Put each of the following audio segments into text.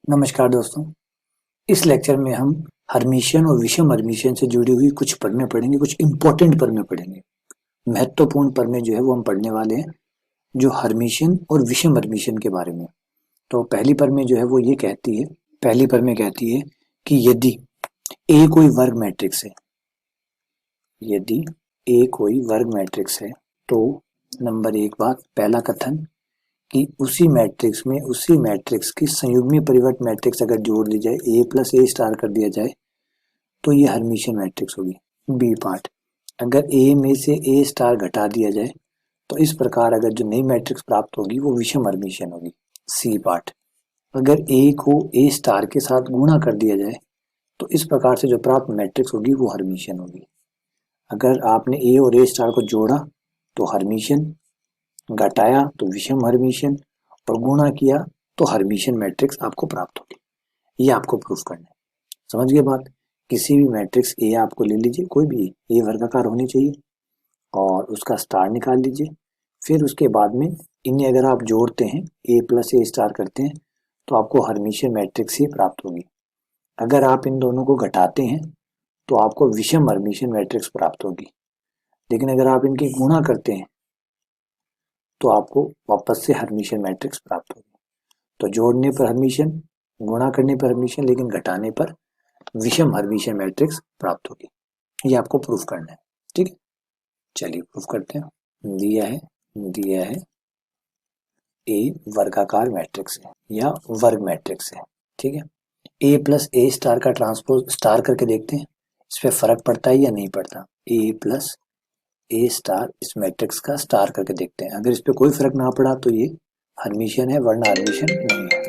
नमस्कार दोस्तों, इस लेक्चर में हम हर्मिशियन और विषम हर्मिशियन से जुड़ी हुई कुछ प्रमेय पढ़ेंगे, कुछ इंपॉर्टेंट प्रमेय पढ़ेंगे। महत्वपूर्ण प्रमेय जो है वो हम पढ़ने वाले हैं, जो हर्मिशियन और विषम हर्मिशियन के बारे में। तो पहली प्रमेय जो है वो ये कहती है, पहली प्रमेय कहती है कि यदि ए कोई वर्ग मैट्रिक्स है, यदि ए कोई वर्ग मैट्रिक्स है तो नंबर एक बात, पहला कथन कि उसी मैट्रिक्स की संयुग्मी परिवर्त मैट्रिक्स अगर जोड़ ली जाए, ए प्लस ए स्टार कर दिया जाए तो ये हर्मिशियन मैट्रिक्स होगी। बी पार्ट, अगर ए में से ए स्टार घटा दिया जाए तो इस प्रकार अगर जो नई मैट्रिक्स प्राप्त होगी वो विषम हर्मिशियन होगी। सी पार्ट, अगर ए को ए स्टार के साथ गुणा कर दिया जाए तो इस प्रकार से जो प्राप्त मैट्रिक्स होगी वो हर्मिशियन होगी। अगर आपने ए और ए स्टार को जोड़ा तो हर्मिशियन, घटाया तो विषम हर्मिशियन और गुणा किया तो हर्मिशियन मैट्रिक्स आपको प्राप्त होगी। ये आपको प्रूफ करना है। समझ गए बात? किसी भी मैट्रिक्स ए आपको ले लीजिए, कोई भी ए वर्गाकार होनी चाहिए और उसका स्टार निकाल लीजिए। फिर उसके बाद में इन्हें अगर आप जोड़ते हैं, ए प्लस ए स्टार करते हैं तो आपको हर्मिशियन मैट्रिक्स ही प्राप्त होगी। अगर आप इन दोनों को घटाते हैं तो आपको विषम हर्मिशियन मैट्रिक्स प्राप्त होगी। लेकिन अगर आप इनकी गुणा करते हैं तो आपको वापस से हर्मिशियन मैट्रिक्स प्राप्त होगी। तो जोड़ने पर हर्मिशियन, गुणा करने पर हर्मिशियन, लेकिन घटाने पर विषम हर्मिशियन मैट्रिक्स प्राप्त होगी। ये आपको प्रूफ करना है। ठीक है, चलिए प्रूफ करते हैं। दिया है ए वर्गाकार मैट्रिक्स है या वर्ग मैट्रिक्स है। ठीक है, ए प्लस ए स्टार का ट्रांसपोज स्टार करके देखते हैं, इस पे फर्क पड़ता है या नहीं पड़ता। ए प्लस ए स्टार इस मैट्रिक्स का स्टार करके देखते हैं। अगर इस पे कोई फर्क ना पड़ा तो ये हर्मिशियन है, वरना हर्मिशियन नहीं है।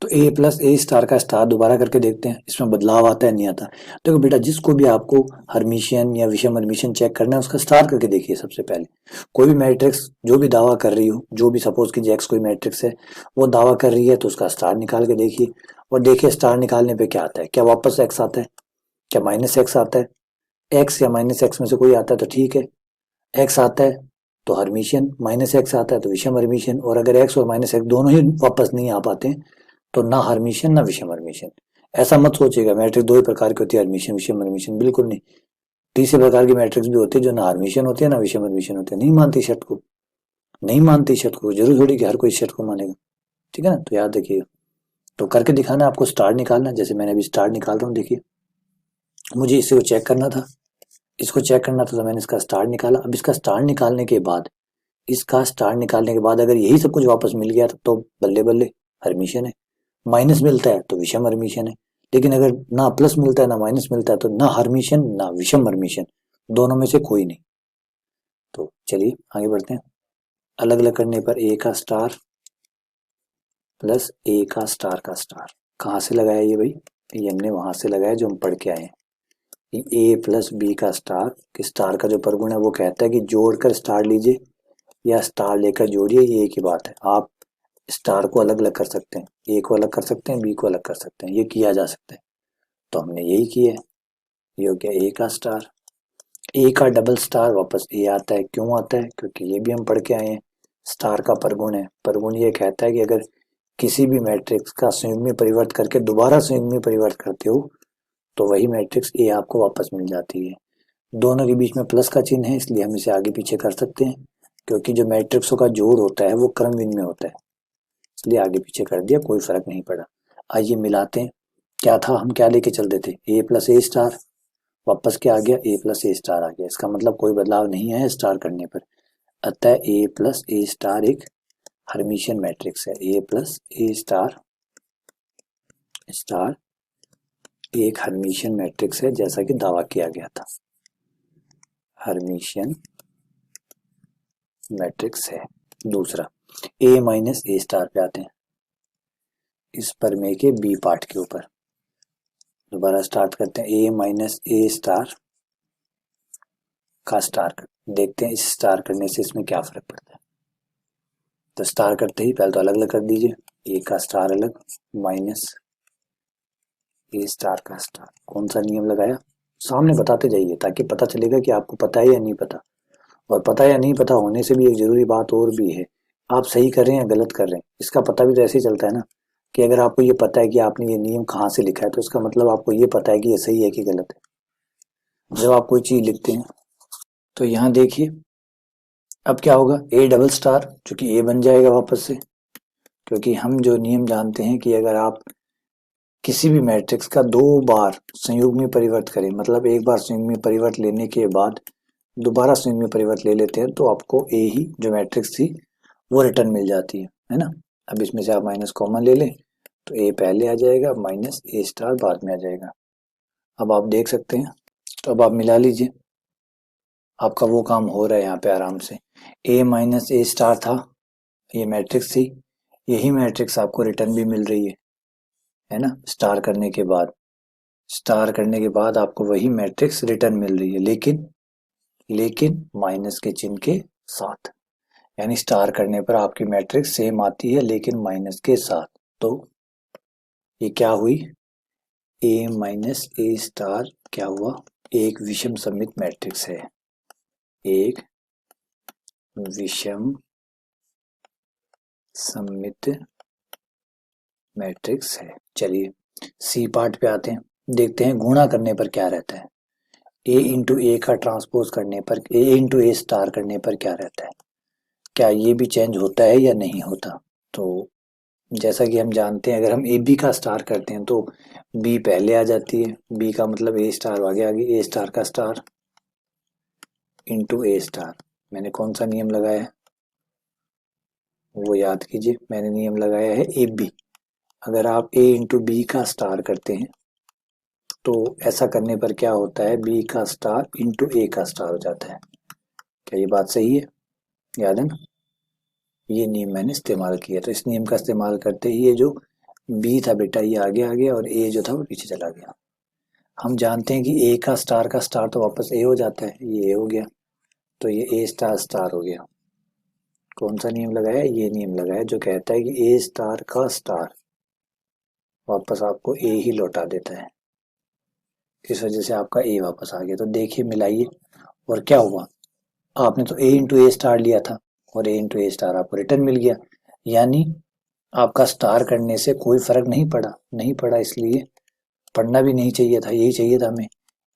तो ए प्लस ए स्टार का स्टार दोबारा करके देखते हैं, इसमें बदलाव आता है नहीं आता। देखो बेटा, जिसको भी आपको हर्मिशियन या विषम हर्मिशियन चेक करना है उसका स्टार करके देखिए। सबसे पहले कोई भी मैट्रिक्स जो भी दावा कर रही हो, जो भी सपोज कीजिए एक्स कोई मैट्रिक्स है, वो दावा कर रही है तो उसका स्टार निकाल के देखिए और देखिए स्टार निकालने पे क्या आता है। क्या वापस एक्स आता है, क्या माइनस एक्स आता है। एक्स या माइनस एक्स में से कोई आता है तो ठीक है, एक्स आता है तो हर्मिशियन, माइनस एक्स आता है तो विषम हर्मिशियन। और अगर एक्स और माइनस एक्स दोनों ही वापस नहीं आ पाते तो ना हर्मिशियन ना विषम हर्मिशियन। ऐसा मत सोचिएगा मैट्रिक्स दो ही प्रकार की होती है, हर्मिशियन विषम हर्मिशियन, बिल्कुल नहीं। तीसरे प्रकार की मैट्रिक्स भी होती है जो ना हर्मिशियन होती है ना विषम हर्मिशियन होती है। नहीं मानती शर्त को, नहीं मानती शर्त को, जरूर थोड़ी कि हर कोई शर्त को मानेगा। ठीक है ना, तो याद रखिएगा। तो करके दिखाना, आपको स्टार निकालना। जैसे मैंने अभी स्टार निकाल रहा हूँ, देखिए मुझे इसे को चेक करना था, इसको चेक करना था तो मैंने इसका स्टार निकाला। अब इसका स्टार निकालने के बाद, इसका स्टार निकालने के बाद अगर यही सब कुछ वापस मिल गया तो बल्ले बल्ले हर्मिशियन है। माइनस मिलता है तो विषम हर्मिशियन है। लेकिन अगर ना प्लस मिलता है ना माइनस मिलता है तो ना हर्मिशियन ना विषम हर्मिशियन, दोनों में से कोई नहीं। तो चलिए आगे बढ़ते हैं। अलग अलग करने पर ए का स्टार प्लस ए का स्टार कहाँ से लगाया ये भाई? ये हमने वहां से लगाया जो हम पढ़ के आए हैं। ए प्लस बी का स्टार, कि स्टार का जो परगुण है वो कहता है कि जोड़कर स्टार लीजिए या स्टार लेकर जोड़िए, ये एक ही बात है। आप स्टार को अलग अलग कर सकते हैं, ए को अलग कर सकते हैं, बी को अलग कर सकते हैं, ये किया जा सकता है। तो हमने यही किया है। ये हो गया ए का स्टार। ए का डबल स्टार वापस ए आता है। क्यों आता है? क्योंकि ये भी हम पढ़ के आए हैं, स्टार का परगुण है। परगुण ये कहता है कि अगर किसी भी मैट्रिक्स का संयुग्मी परिवर्त करके दोबारा संयुग्मी परिवर्त करते हो तो वही मैट्रिक्स ए आपको वापस मिल जाती है। दोनों के बीच में प्लस का चिन्ह है, इसलिए हम इसे आगे पीछे कर सकते हैं, क्योंकि जो मैट्रिक्सों का जोड़ होता है वो क्रमविन में होता है, इसलिए आगे पीछे कर दिया, कोई फर्क नहीं पड़ा। आइए मिलाते हैं। क्या था, हम क्या लेके चलते थे? ए प्लस ए स्टार, वापस क्या आ गया? ए प्लस ए स्टार आ गया। इसका मतलब कोई बदलाव नहीं है स्टार करने पर। अतः ए प्लस ए स्टार एक हर्मिशियन मैट्रिक्स है। ए प्लस ए स्टार स्टार एक हर्मिशियन मैट्रिक्स है, जैसा कि दावा किया गया था, हर्मिशियन मैट्रिक्स है। दूसरा, ए माइनस ए स्टार पे आते हैं, इस प्रमेय के बी पार्ट के ऊपर दोबारा स्टार्ट करते हैं। ए माइनस ए स्टार का स्टार देखते हैं, इस स्टार करने से इसमें क्या फर्क पड़ता है। तो स्टार करते ही पहले तो अलग अलग कर दीजिए, ए का स्टार अलग, माइनस ए स्टार का स्टार। कौन सा नियम लगाया? सामने बताते जाइए ताकि पता चलेगा कि आपको पता है या नहीं पता। और पता या नहीं पता होने से भी एक जरूरी बात और भी है, आप सही कर रहे हैं या गलत कर रहे हैं इसका पता भी तो ऐसे ही चलता है ना, कि अगर आपको ये पता है कि आपने ये नियम कहाँ से लिखा है तो इसका मतलब आपको ये पता है कि ये सही है कि गलत है। जब आप कोई चीज लिखते हैं तो यहाँ देखिए अब क्या होगा, ए डबल स्टार, चूंकि ए बन जाएगा वापस से, क्योंकि हम जो नियम जानते हैं कि अगर आप किसी भी मैट्रिक्स का दो बार संयुग्मी परिवर्त करें, मतलब एक बार संयुग्मी परिवर्त लेने के बाद दोबारा संयुग्मी परिवर्त ले लेते हैं तो आपको ए ही जो मैट्रिक्स थी वो रिटर्न मिल जाती है ना। अब इसमें से आप माइनस कॉमन ले लें तो ए पहले आ जाएगा, माइनस ए स्टार बाद में आ जाएगा। अब आप देख सकते हैं, तो अब आप मिला लीजिए, आपका वो काम हो रहा है यहाँ पे आराम से। ए माइनस ए स्टार था, ये मैट्रिक्स थी, यही मैट्रिक्स आपको रिटर्न भी मिल रही है ना, स्टार करने के बाद, स्टार करने के बाद आपको वही मैट्रिक्स रिटर्न मिल रही है, लेकिन माइनस के चिन्ह के साथ, यानी स्टार करने पर आपकी मैट्रिक्स सेम आती है लेकिन माइनस के साथ। तो ये क्या हुई, ए माइनस ए स्टार क्या हुआ, एक विषम सममित मैट्रिक्स है, एक विषम सममित मैट्रिक्स है। चलिए सी पार्ट पे आते हैं, देखते हैं गुणा करने पर क्या रहता है, ए इंटू ए का ट्रांसपोज करने पर, ए इंटू ए स्टार करने पर क्या रहता है, क्या ये भी चेंज होता है या नहीं होता। तो जैसा कि हम जानते हैं अगर हम ए बी का स्टार करते हैं तो बी पहले आ जाती है, बी का मतलब ए स्टार आगे आ गई, ए स्टार का स्टार इंटू ए स्टार। मैंने कौन सा नियम लगाया है वो याद कीजिए, मैंने नियम लगाया है ए बी। अगर आप ए इंटू बी का स्टार करते हैं तो ऐसा करने पर क्या होता है, बी का स्टार इंटू ए का स्टार हो जाता है। क्या ये बात सही है, याद है ना, ये नियम मैंने इस्तेमाल किया। तो इस नियम का इस्तेमाल करते ही ये जो बी था बेटा ये आगे आ गया और ए जो था वो पीछे चला गया। हम जानते हैं कि ए का स्टार तो वापस ए हो जाता है, ये ए हो गया, तो ये ए स्टार स्टार हो गया। कौन सा नियम लगाया, ये नियम लगाया जो कहता है कि ए स्टार का स्टार वापस आपको ए ही लौटा देता है, इस वजह से आपका ए वापस आ गया। तो देखिए मिलाइए, और क्या हुआ, आपने तो ए इंटू ए स्टार लिया था और ए इंटू ए स्टार आपको रिटर्न मिल गया, यानी आपका स्टार करने से कोई फर्क नहीं पड़ा, इसलिए पढ़ना भी नहीं चाहिए था, यही चाहिए था हमें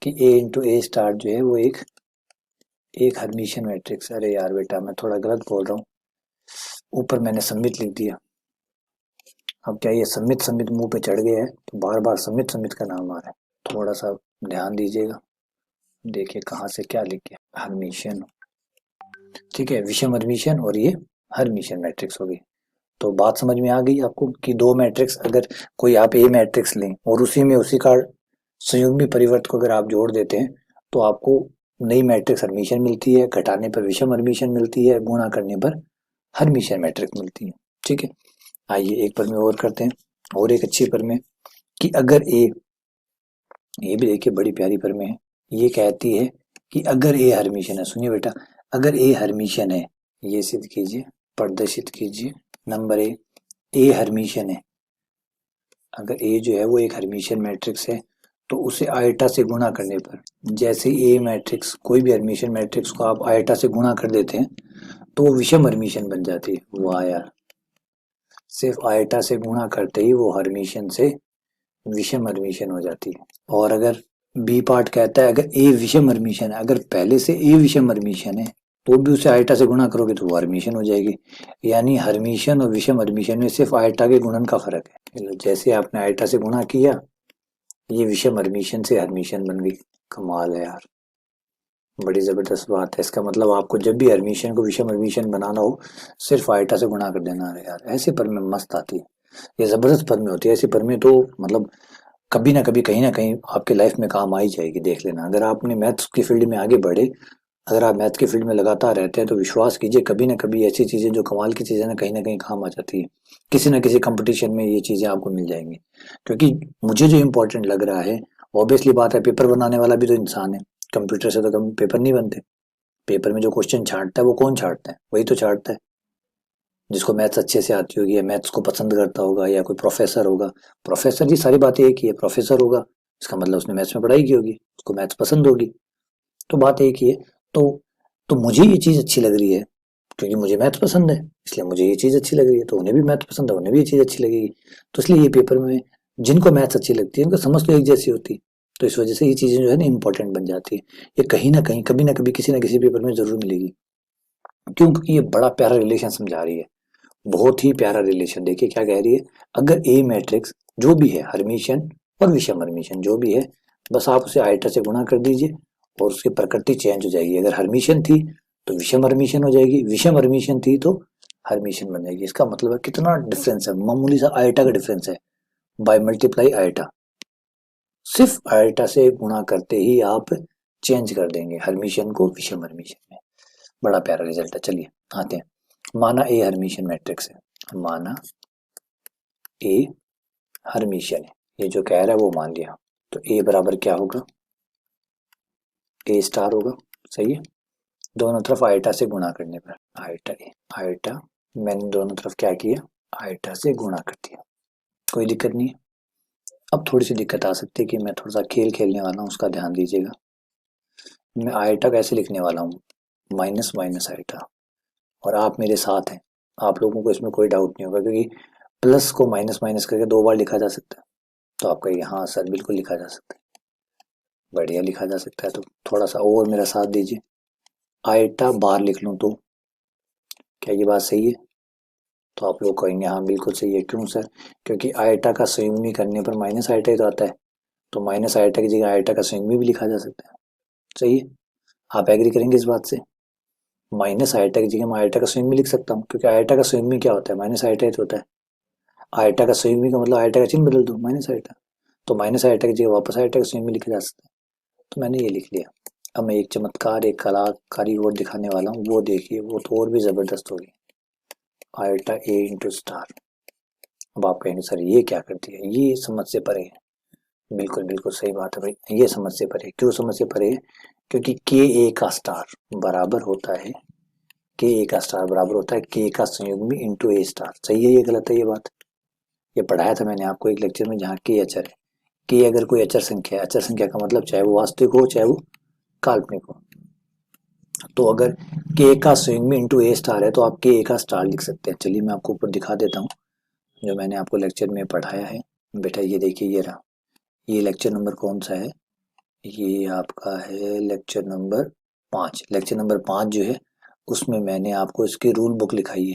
कि ए इंटू ए स्टार जो है वो एक हर्मिशियन मैट्रिक्स। अरे यार बेटा मैं थोड़ा गलत बोल रहा हूँ, ऊपर मैंने सम्मित लिख दिया, अब क्या ये सम्मित मुंह पे चढ़ गया है तो बार बार सम्मित का नाम आ रहा है, थोड़ा सा ध्यान दीजिएगा। देखिए कहाँ से क्या लिख गया, हर्मिशियन, ठीक है, विषम हर्मिशियन और ये हर्मिशियन मैट्रिक्स हो गई। तो बात समझ में आ गई आपको कि दो मैट्रिक्स, अगर कोई आप ए मैट्रिक्स लें और उसी का संयुग्मी परिवर्त को अगर आप जोड़ देते हैं तो आपको नई मैट्रिक्स हर्मिशियन मिलती है, घटाने पर विषम हर्मिशियन मिलती है, गुणा करने पर हर्मिशियन मैट्रिक्स मिलती है। ठीक है, आइए एक प्रमेय और करते हैं, और एक अच्छी प्रमेय कि अगर ये भी देखिए बड़ी प्यारी प्रमेय है, ये कहती है कि अगर ए हर्मिशियन है, सुनिए बेटा, अगर ए हर्मिशियन है, ये सिद्ध कीजिए, प्रदर्शित कीजिए। नंबर ए हर्मिशियन है, अगर ए जो है वो एक हर्मिशियन मैट्रिक्स है तो उसे आयटा से गुणा करने पर, जैसे ए मैट्रिक्स कोई भी हर्मिशियन मैट्रिक्स को आप आयटा से गुणा कर देते हैं तो वो विषम हर्मिशियन बन जाती है। वाह यार, सिर्फ आयटा से गुणा करते ही वो हर्मिशियन से विषम हर्मिशियन हो जाती है। और अगर बी पार्ट कहता है अगर ए विषम हर्मिशियन है, अगर पहले से ए विषम हर्मिशियन है तो भी उसे आयटा से गुणा करोगे तो वो हर्मिशियन हो जाएगी। यानी हर्मिशियन और विषम हर्मिशियन में सिर्फ आयटा के गुणन का फर्क है, जैसे आपने आयटा से गुणा किया ये विषम हर्मिशियन से हर्मिशियन बन गई। कमाल है यार, बड़ी जबरदस्त बात है। इसका मतलब आपको जब भी हर्मिशियन को विषम हर्मिशियन बनाना हो सिर्फ आयटा से गुणा कर देना है यार। ऐसी प्रमेय मस्त आती है, ये जबरदस्त प्रमेय होती है। ऐसी प्रमेय तो मतलब कभी ना कभी कहीं ना कहीं आपके लाइफ में काम आ ही जाएगी, देख लेना। अगर आपने मैथ्स की फील्ड में आगे बढ़े, अगर आप मैथ की फील्ड में लगातार रहते हैं तो विश्वास कीजिए कभी ना कभी ऐसी चीजें जो कमाल की चीजें ना कहीं काम आ जाती है, किसी ना किसी कंपटीशन में ये चीजें आपको मिल जाएंगी। क्योंकि मुझे जो इम्पोर्टेंट लग रहा है, ऑब्वियसली बात है, पेपर बनाने वाला भी तो इंसान है, कंप्यूटर से तो कम पेपर नहीं बनते। पेपर में जो क्वेश्चन छांटता है वो कौन छांटता है, वही तो छांटता है जिसको मैथ्स अच्छे से आती होगी या मैथ्स को पसंद करता होगा, या कोई प्रोफेसर होगा। प्रोफेसर जी सारी बातें एक ही है, प्रोफेसर होगा इसका मतलब उसने मैथ्स में पढ़ाई की होगी, उसको मैथ्स पसंद होगी, तो बात एक ही है। तो तो मुझे ये चीज अच्छी लग रही है क्योंकि मुझे मैथ पसंद है, इसलिए मुझे ये चीज अच्छी लग रही है, तो उन्हें भी मैथ पसंद है, उन्हें भी ये चीज अच्छी लगेगी। तो इसलिए ये पेपर में जिनको मैथ्स अच्छी लगती है उनको समझ तो एक जैसी होती है। तो इस वजह से ये चीजें जो है ना इंपॉर्टेंट बन जाती है। ये कहीं ना कहीं कभी ना कभी किसी ना किसी पेपर में जरूर मिलेगी। क्यों? क्योंकि ये बड़ा प्यारा रिलेशन समझा रही है, बहुत ही प्यारा रिलेशन। देखिए क्या कह रही है, अगर ए मैट्रिक्स जो भी है हर्मिशियन और विषम हर्मिशियन जो भी है, बस आप उसे आइटा से गुणा कर दीजिए और उसकी प्रकृति चेंज हो जाएगी। अगर हर्मिशियन थी तो विषम हर्मिशियन हो जाएगी, विषम हर्मिशियन थी तो हर्मिशियन बन जाएगी। इसका मतलब है कितना डिफरेंस है, मामूली सा आइटा का डिफरेंस है, बाय मल्टीप्लाई आइटा। सिर्फ आइटा से गुणा करते ही आप चेंज कर देंगे हर्मिशियन को विषम हर्मिशियन में। बड़ा प्यारा रिजल्ट है। चलिए आते हैं। माना ए हर्मिशियन मैट्रिक्स है, माना ए हर्मिशियन है, ये जो कह रहा है वो मान लिया। तो ए बराबर क्या होगा, ए स्टार होगा। सही है, दोनों तरफ आइटा से गुणा करने पर आइटा ए आइटा, मैंने दोनों तरफ क्या किया, आइटा से गुणा कर दिया, कोई दिक्कत नहीं है। अब थोड़ी सी दिक्कत आ सकती है कि मैं थोड़ा सा खेल खेलने वाला हूँ, उसका ध्यान दीजिएगा। मैं आइटा कैसे लिखने वाला हूँ, माइनस माइनस आइटा, और आप मेरे साथ हैं, आप लोगों को इसमें कोई डाउट नहीं होगा क्योंकि प्लस को माइनस माइनस करके दो बार लिखा जा सकता है। तो आप कहिए हाँ सर बिल्कुल लिखा जा सकता है, बढ़िया लिखा जा सकता है। तो थोड़ा सा और मेरा साथ दीजिए, आइटा बार लिख लूँ तो क्या ये बात सही है? तो आप लोग कहेंगे हाँ बिल्कुल सही है। क्यों सर? क्योंकि आइटा का संयुग्मी करने पर माइनस आइटा ही तो आता है, तो माइनस आइटा की जगह आइटा का संयुग्मी भी लिखा जा सकता है। सही है, आप एग्री करेंगे इस बात से? माइनस आइटा की जगह मैं आइटा का संयुग्मी लिख सकता हूँ क्योंकि आइटा का संयुग्मी क्या होता है, माइनस आइटा ही तो होता है। आइटा का संयुग्मी का मतलब आइटा का चिन्ह बदल दो, माइनस आइटा, तो माइनस आइटा की जगह वापस आइटा का संयुग्मी लिखा जा सकता है। तो मैंने ये लिख लिया। अब मैं एक चमत्कार, एक कलाकारी और दिखाने वाला हूँ, वो देखिए, वो तो और भी जबरदस्त होगी। आइटा ए इंटू स्टार। अब आप कहेंगे सर ये क्या करती है, ये समझ से परे है। बिल्कुल बिल्कुल सही बात है भाई, ये समझ से परे। क्यों समझ से परे है? क्योंकि के ए का स्टार बराबर होता है, के ए का स्टार बराबर होता है के का संयुग्मी इंटू ए स्टार। सही है ये गलत है ये बात? ये पढ़ाया था मैंने आपको एक लेक्चर में, जहाँ के अचर है। के अगर कोई अचर संख्या है, अचर संख्या का मतलब चाहे वो वास्तविक हो चाहे वो काल्पनिक हो, तो अगर के का संयुग्मी इंटू ए स्टार है तो आप के का स्टार लिख सकते हैं। चलिए मैं आपको ऊपर दिखा देता हूँ जो मैंने आपको लेक्चर में पढ़ाया है। बेटा ये देखिए, ये रहा, ये लेक्चर नंबर कौन सा है, ये आपका है लेक्चर नंबर 5। लेक्चर नंबर 5 जो है उसमें मैंने आपको इसकी रूल बुक लिखाई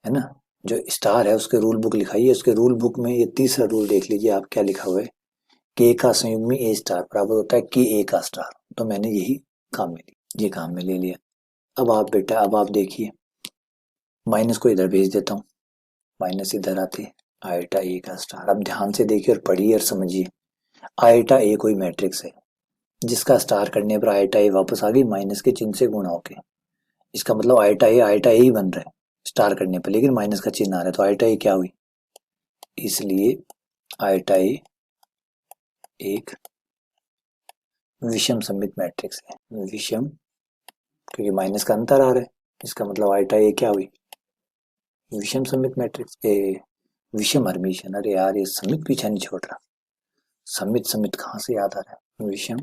है ना, जो स्टार है उसके रूल बुक लिखाई है। उसके रूल बुक में ये तीसरा रूल देख लीजिए आप, क्या लिखा हुआ है, के का संयुग्मी ए स्टार बराबर होता है के ए का स्टार। तो मैंने यही काम में लिया, ये काम में ले लिया। अब आप बेटा, अब आप देखिए, माइनस को इधर भेज देता हूँ, माइनस इधर आते, आइटा ए का स्टार। अब ध्यान से देखिए और पढ़िए और समझिए। आइटा ए कोई मैट्रिक्स है जिसका स्टार करने पर आइटा ए वापस आ गई माइनस के चिन्ह से गुणा होके। इसका मतलब आइटा ए ही बन रहा है स्टार करने पर, लेकिन माइनस का चिन्ह आ रहा है, तो आइटा ए क्या हुई, इसलिए आइटा ए एक विषम सममित मैट्रिक्स है। विषम क्योंकि माइनस का अंतर आ रहा है, इसका मतलब आइटा ए क्या हुई, विषम सममित मैट्रिक्स। ए विषम हर्मिशियन, अरे यार ये समित पीछा नहीं छोड़ रहा, समित समित कहाँ से याद आ रहा है, विषम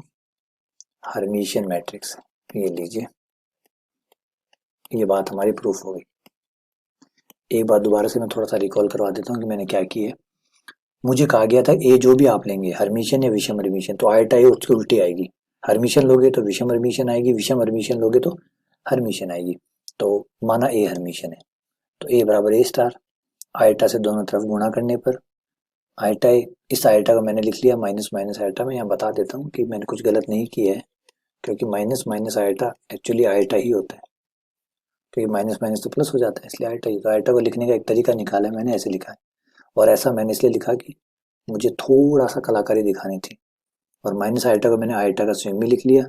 हर्मिशियन मैट्रिक्स। ये लीजिए, ये बात हमारी प्रूफ हो गई। एक बार दोबारा से मैं थोड़ा सा रिकॉल करवा देता हूँ कि मैंने क्या किया। मुझे कहा गया था ए जो भी आप लेंगे हर्मिशियन या विषम हर्मिशियन, तो आइटा ए उसकी उल्टी आएगी, हर्मिशियन लोगे तो विषम हर्मिशियन आएगी, विषम हर्मिशियन लोगे तो हर्मिशियन आएगी। तो माना ए हर्मिशियन है तो ए बराबर ए स्टार, आइटा से दोनों तरफ गुणा करने पर आइटा ए, इस आइटा को मैंने लिख लिया माइनस माइनस आइटा। मैं यहाँ बता देता हूँ कि मैंने कुछ गलत नहीं किया है, क्योंकि minus minus eta actually eta ही होता है, क्योंकि माइनस माइनस तो प्लस हो जाता है, इसलिए आइटा ही। तो आइटा को लिखने का एक तरीका निकाला है मैंने, ऐसे लिखा है। और ऐसा मैंने इसलिए लिखा कि मुझे थोड़ा सा कलाकारी दिखानी थी, और माइनस आइटा को मैंने आइटा का स्विंग में लिख लिया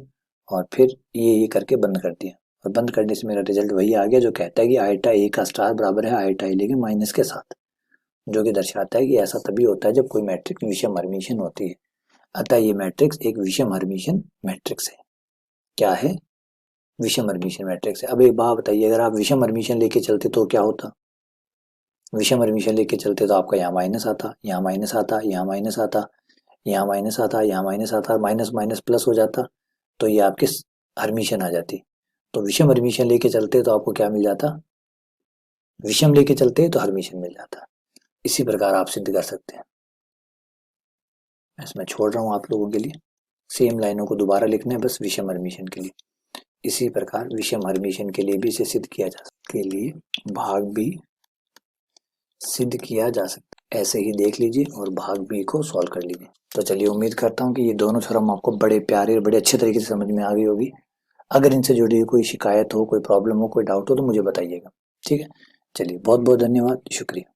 और फिर ये करके बंद कर दिया। और बंद करने से मेरा रिजल्ट वही आ गया जो कहता है कि आइटा ए का स्टार बराबर है आइटा ए लेकिन माइनस के साथ, जो कि दर्शाता है कि ऐसा तभी होता है जब कोई मैट्रिक्स विषम हर्मिशियन होती है। अतः ये मैट्रिक्स एक विषम हर्मिशियन मैट्रिक्स है। क्या है? विषम हर्मिशियन मैट्रिक्स है। अब एक बात बताइए, अगर आप विषम हर्मिशियन लेके चलते तो क्या होता, विषम हर्मिशियन लेके चलते तो आपका यहाँ माइनस आता, यहाँ माइनस आता, यहाँ माइनस आता, यहाँ माइनस आता, यहाँ माइनस आता, माइनस माइनस प्लस हो जाता, तो ये आपके हर्मिशियन आ जाती। तो विषम हर्मिशियन लेके चलते तो आपको क्या मिल जाता, विषम लेके चलते तो हर्मिशियन मिल जाता। इसी प्रकार आप सिद्ध कर सकते हैं। मैं छोड़ रहा हूँ आप लोगों के लिए, सेम लाइनों को दोबारा लिखना है बस विषम हर्मिशियन के लिए। इसी प्रकार विषम हर्मिशियन के लिए भी इसे सिद्ध किया जा सकता, के लिए भाग बी सिद्ध किया जा सकता है। ऐसे ही देख लीजिए और भाग बी को सॉल्व कर लीजिए। तो चलिए, उम्मीद करता हूँ कि ये दोनों थ्योरम आपको बड़े प्यारे और बड़े अच्छे तरीके से समझ में आ गई होगी। अगर इनसे जुड़ी हुई कोई शिकायत हो, कोई प्रॉब्लम हो, कोई डाउट हो तो मुझे बताइएगा। ठीक है, चलिए बहुत बहुत धन्यवाद, शुक्रिया।